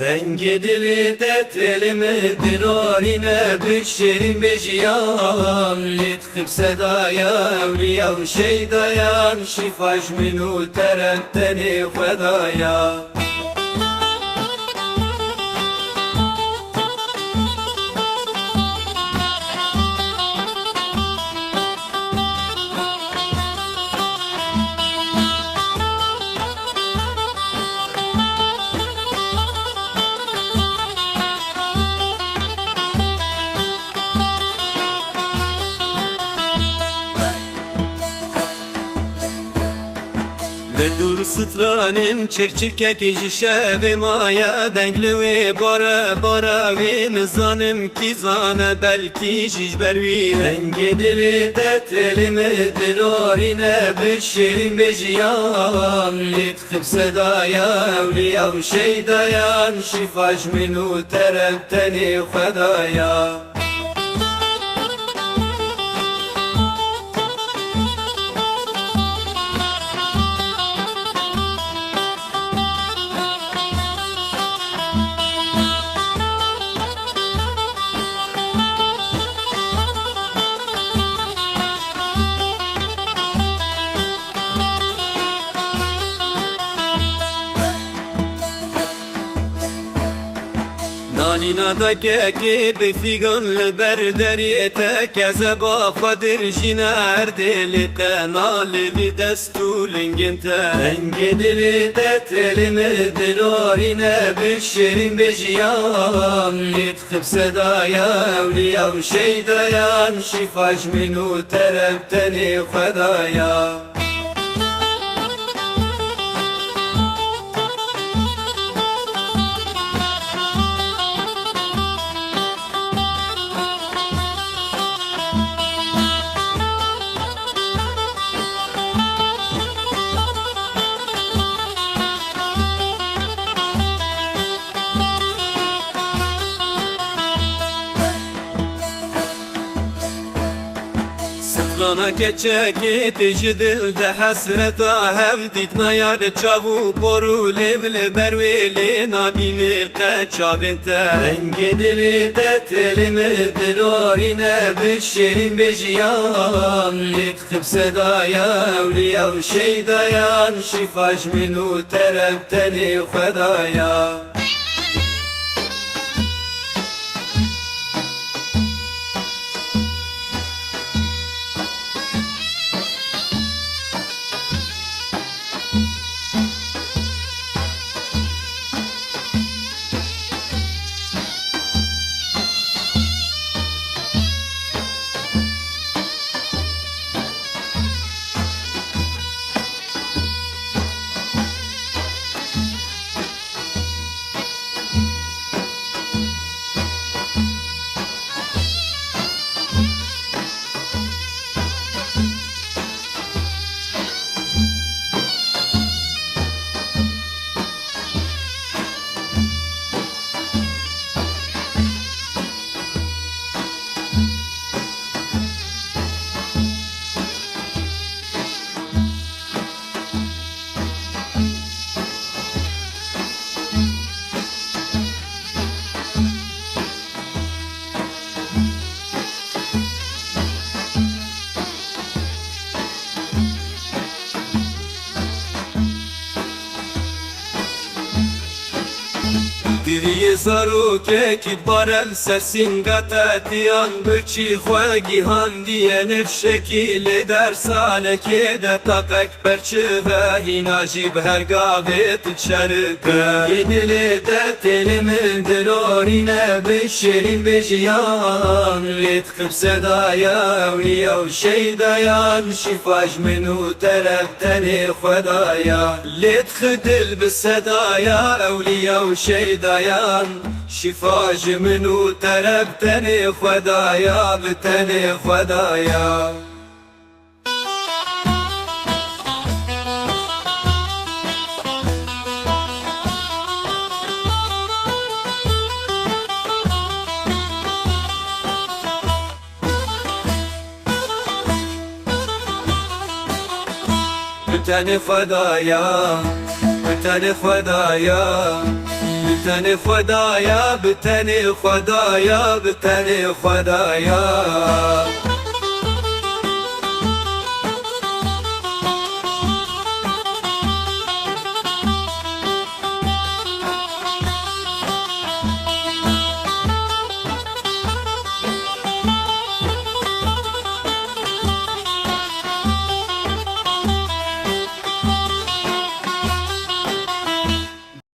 Dengi dili telimi dirarine bişirin bejiyan Litkip sedaya evliya şeydayan Şifaj minu teretteni fedaya Dur sıtranim çirçike kişe ve maya Denkli ve bara ve nizanım kizane Belki jijber ve rengi dili telimi dirarine bişirin bejiyan Litkip sedaya evliya şeydayan Şifaj minu teretteni fedaya Nalina da keki bifigan berderi tekeze bafadir jiner dili tenali destulingin tengi dili telimi dirarine bişirin bejiyan Litkip sedaya evliya şeydayan Şifaj minu teretteni fedaya Lana keçe gitişi dilde hasreta hevditna yar çavu boru levle berveli nabini kaçabinte Rengi dili telimi dirarine bişirin bejiyan Litkip sedaya evliya şeydayan Şifaj minu teretteni fedaya Diriye zaru kekit barel sesin gatetiyan Bıçı xwegi handiyenir şekil eder saleke de tak ekber çıve Hinacib her gavet çerike Yedili de telimi dirarine bişirin bejiyan Litkip sedaya evliya şeydayan Şifaj minu teretteni fedaya Litkip dil bisedaya evliya şeydayan Şifaj minu teretteni fedaya biteni fedaya biteni fedaya biteni fedaya بتن خدایا بتن خدایا بتن خدایا